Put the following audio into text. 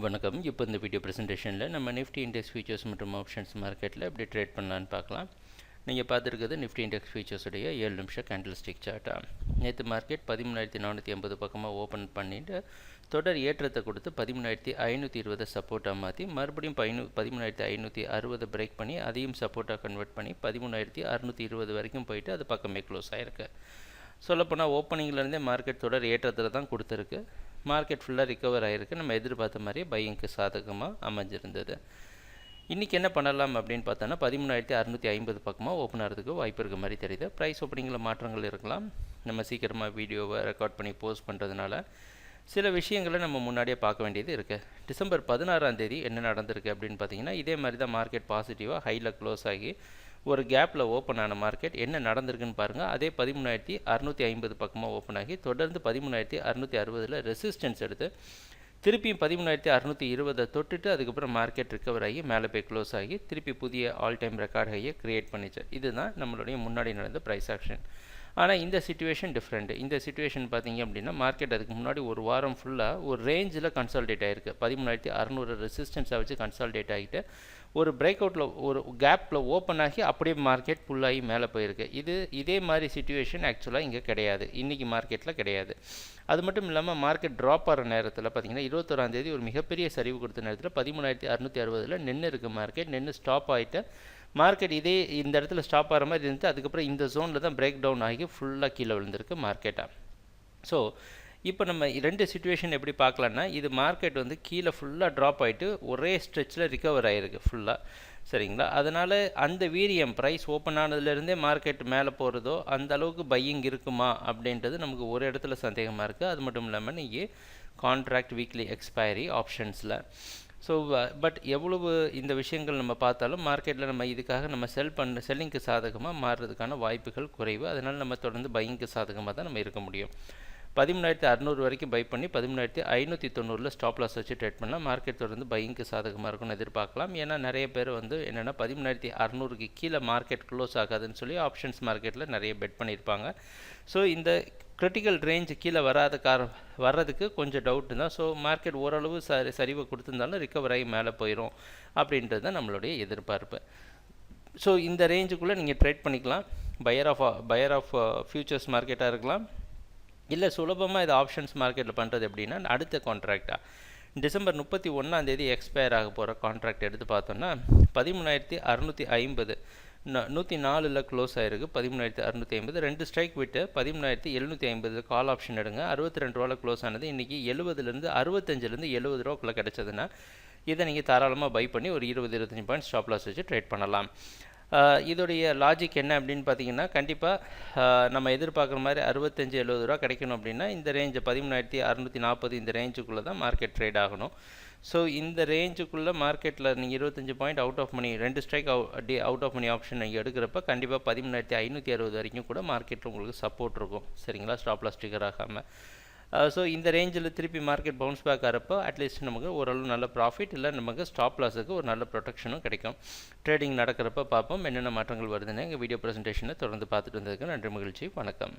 வணக்கம். இப்போ இந்த வீடியோ ப்ரெசன்டேஷனில் நம்ம நிஃப்டி இண்டெக்ஸ் ஃபியூச்சர்ஸ் மற்றும் ஆப்ஷன்ஸ் மார்க்கெட்டில் எப்படி ட்ரேட் பண்ணலான்னு பார்க்கலாம். நீங்கள் பார்த்துருக்கிறது நிஃப்டி இண்டெக்ஸ் ஃபியூச்சர்ஸுடைய 7 நிமிஷம் கேண்டில் ஸ்டிக் சார்ட்டா. நேற்று மார்க்கெட் 13,480 பக்கமாக ஓப்பன் பண்ணிட்டு தொடர் ஏற்றத்தை கொடுத்து 13,520 சப்போர்ட்டாக மாற்றி மறுபடியும் 13,560 பிரேக் பண்ணி அதையும் சப்போர்ட்டாக கன்வெர்ட் பண்ணி 13,620 வரைக்கும் போயிட்டு அது பக்கமே க்ளோஸ் ஆகிருக்கு. சொல்லப்போனால் ஓப்பனிங்லேருந்தே மார்க்கெட் தொடர் ஏற்றத்தில் தான் கொடுத்துருக்கு. மார்க்கெட் ஃபுல்லாக ரிகவர் ஆகிருக்கு. நம்ம எதிர்பார்த்த மாதிரியே பையிங்க்கு சாதகமாக அமைஞ்சிருந்தது. இன்றைக்கி என்ன பண்ணலாம் அப்படின்னு பார்த்தோன்னா 13,650 பக்கமாக ஓப்பன் ஆகிறதுக்கு வாய்ப்பு இருக்க மாதிரி தெரியுது. ப்ரைஸ் ஓப்பனிங்கில் மாற்றங்கள் இருக்கலாம். நம்ம சீக்கிரமாக வீடியோவை ரெக்கார்ட் பண்ணி போஸ்ட் பண்ணுறதுனால சில விஷயங்களை நம்ம முன்னாடியே பார்க்க வேண்டியது இருக்குது. டிசம்பர் 16ஆம் தேதி என்ன நடந்திருக்கு அப்படின்னு பார்த்தீங்கன்னா இதே மாதிரி தான் மார்க்கெட் பாசிட்டிவாக ஹையில் க்ளோஸ் ஆகி ஒரு கேப்பில் ஓப்பன் ஆன மார்க்கெட் என்ன நடந்திருக்குன்னு பாருங்கள். அதே 13,650 பக்கமாக ஓப்பன் ஆகி தொடர்ந்து 13,660 ரெசிஸ்டன்ஸ் எடுத்து திருப்பியும் 13,620 தொட்டுட்டு அதுக்கப்புறம் மார்க்கெட் ரிகவர் ஆகி மேலே போய் க்ளோஸ் ஆகி திருப்பி புதிய ஆல் டைம் ரெக்கார்ட் ஹையை க்ரியேட் பண்ணிச்சு. இதுதான் நம்மளுடைய முன்னாடி நடந்த ப்ரைஸ் ஆக்ஷன். ஆனால் இந்த சிச்சுவேஷன் டிஃப்ரெண்ட். இந்த சிச்சுவேஷன் பார்த்தீங்க அப்படின்னா மார்க்கெட் அதுக்கு முன்னாடி ஒரு வாரம் ஃபுல்லாக ஒரு ரேஞ்சில் கன்சால்டேட் ஆகிருக்கு. 13,600 ரெசிஸ்டன்ஸை வச்சு கன்சால்டேட் ஆகிட்டு ஒரு பிரேக் அவுட்டில் ஒரு கேப்பில் ஓப்பன் ஆகி அப்படியே மார்க்கெட் ஃபுல்லாகி மேலே போயிருக்கு. இதே மாதிரி சிச்சுவேஷன் ஆக்சுவலாக இங்கே கிடையாது, இன்றைக்கி மார்க்கெட்டில் கிடையாது. அது மட்டும் இல்லாமல் மார்க்கெட் ட்ராப் ஆகிற நேரத்தில் பார்த்தீங்கன்னா 21ஆம் தேதி ஒரு மிகப்பெரிய சரிவு கொடுத்த நேரத்தில் 13,660 நின்று இருக்குது. மார்க்கெட் நின்று ஸ்டாப் ஆகிட்டு மார்க்கெட் இந்த இடத்துல ஸ்டாப் ஆகிற மாதிரி இருந்துச்சு. அதுக்கப்புறம் இந்த ஜோனில் தான் பிரேக் டவுன் ஆகி ஃபுல்லாக கீழே விழுந்திருக்கு மார்க்கெட்டாக. ஸோ இப்போ நம்ம ரெண்டு சிச்சுவேஷன் எப்படி பார்க்கலான்னா, இது மார்க்கெட் கீழே ஃபுல்லாக ட்ராப் ஆகிட்டு ஒரே ஸ்ட்ரெச்சில் ரிகவர் ஆகிருக்கு ஃபுல்லாக, சரிங்களா? அதனால் அந்த வீரியம் ப்ரைஸ் ஓப்பன் ஆனதுலேருந்தே மார்க்கெட் மேலே போகிறதோ அந்த அளவுக்கு பையிங் இருக்குமா அப்படின்றது நமக்கு ஒரு இடத்துல சந்தேகமாக இருக்குது. அது மட்டும் இல்லாமல் நீங்கள் கான்ட்ராக்ட் வீக்லி எக்ஸ்பைரி ஆப்ஷன்ஸில் ஸோ பட் எவ்வளவு இந்த விஷயங்கள் நம்ம பார்த்தாலும் மார்க்கெட்டில் நம்ம இதுக்காக நம்ம செல்லிங்க்கு சாதகமாக மாறுறதுக்கான வாய்ப்புகள் குறைவு. அதனால் நம்ம தொடர்ந்து பையிங்க்கு சாதகமாக தான் நம்ம இருக்க முடியும். 13,600 வரைக்கும் பை பண்ணி 13,590 ஸ்டாப் லாஸ் வச்சு ட்ரேட் பண்ணலாம். மார்க்கெட் தொடர்ந்து பையிங்க்கு சாதகமாக இருக்கும்னு எதிர்பார்க்கலாம். ஏன்னா நிறைய பேர் என்னென்னா 13,600க்கு கீழே மார்க்கெட் க்ளோஸ் ஆகாதுன்னு சொல்லி ஆப்ஷன்ஸ் மார்க்கெட்டில் நிறைய பெட் பண்ணியிருப்பாங்க. ஸோ இந்த கிரிட்டிக்கல் ரேஞ்ச் கீழே வர்றதுக்கு கொஞ்சம் டவுட்டு தான். ஸோ மார்க்கெட் ஓரளவு சரிவை கொடுத்துருந்தாலும் ரிகவர் ஆகி மேலே போயிடும் அப்படின்றது தான் நம்மளுடைய எதிர்பார்ப்பு. ஸோ இந்த ரேஞ்சுக்குள்ளே நீங்கள் ட்ரேட் பண்ணிக்கலாம். பையர் ஆஃப் ஃபியூச்சர்ஸ் மார்க்கெட்டாக இருக்கலாம், இல்லை சுலபமாக இது ஆப்ஷன்ஸ் மார்க்கெட்டில் பண்ணுறது எப்படின்னா அடுத்த கான்ட்ராக்டாக டிசம்பர் 31ஆம் தேதி எக்ஸ்பயர் ஆக போகிற கான்ட்ராக்ட் எடுத்து பார்த்தோன்னா 13,650 104 க்ளோஸ் ஆகிருக்கு. 13,650 2 ஸ்ட்ரைக் விட்டு 13,750 கால் ஆப்ஷன் எடுங்க. 62 ரூபாவில் க்ளோஸ் ஆனது. இன்றைக்கி 70லேருந்து 65லேருந்து 70 ரூபாக்குள்ளே கிடச்சதுன்னா இதை நீங்கள் தாராளமாக பை பண்ணி ஒரு 20-25 பாயிண்ட் ஸ்டாப் லாஸ் வச்சு ட்ரேட் பண்ணலாம். இதோடைய லாஜிக் என்ன அப்படின்னு பார்த்தீங்கன்னா, கண்டிப்பாக நம்ம எதிர்பார்க்குற மாதிரி 65-70 ரூபா கிடைக்கணும் அப்படின்னா இந்த ரேஞ்சு 13,640 இந்த ரேஞ்சுக்குள்ளே தான் மார்க்கெட் ட்ரேட் ஆகணும். ஸோ இந்த ரேஞ்சுக்குள்ளே மார்க்கெட்டில் நீங்கள் 25 point out of money 2 strike out of money option நீங்கள் எடுக்கிறப்ப கண்டிப்பாக 13,560 வரைக்கும் கூட மார்க்கெட்டில் உங்களுக்கு சப்போர்ட் இருக்கும், சரிங்களா? ஸ்டாப் லாஸ் ட்ரிகர் ஆகாமல். ஸோ இந்த ரேஞ்சில் திருப்பி மார்க்கெட் பவுன்ஸ் பேக் ஆகிறப்போ அட்லீஸ்ட் நமக்கு ஓரளவு நல்ல ப்ராஃபிட் இல்லை நமக்கு ஸ்டாப் லாஸுக்கு ஒரு நல்ல ப்ரொடெக்ஷனும் கிடைக்கும். ட்ரேடிங் நடக்கிறப்ப பார்ப்போம் என்னென்ன மாற்றங்கள் வருதுன்னு எங்கள் வீடியோ ப்ரெசன்டேஷனை தொடர்ந்து பார்த்துட்டு வந்ததுக்கு நன்றி, மகிழ்ச்சி, வணக்கம்.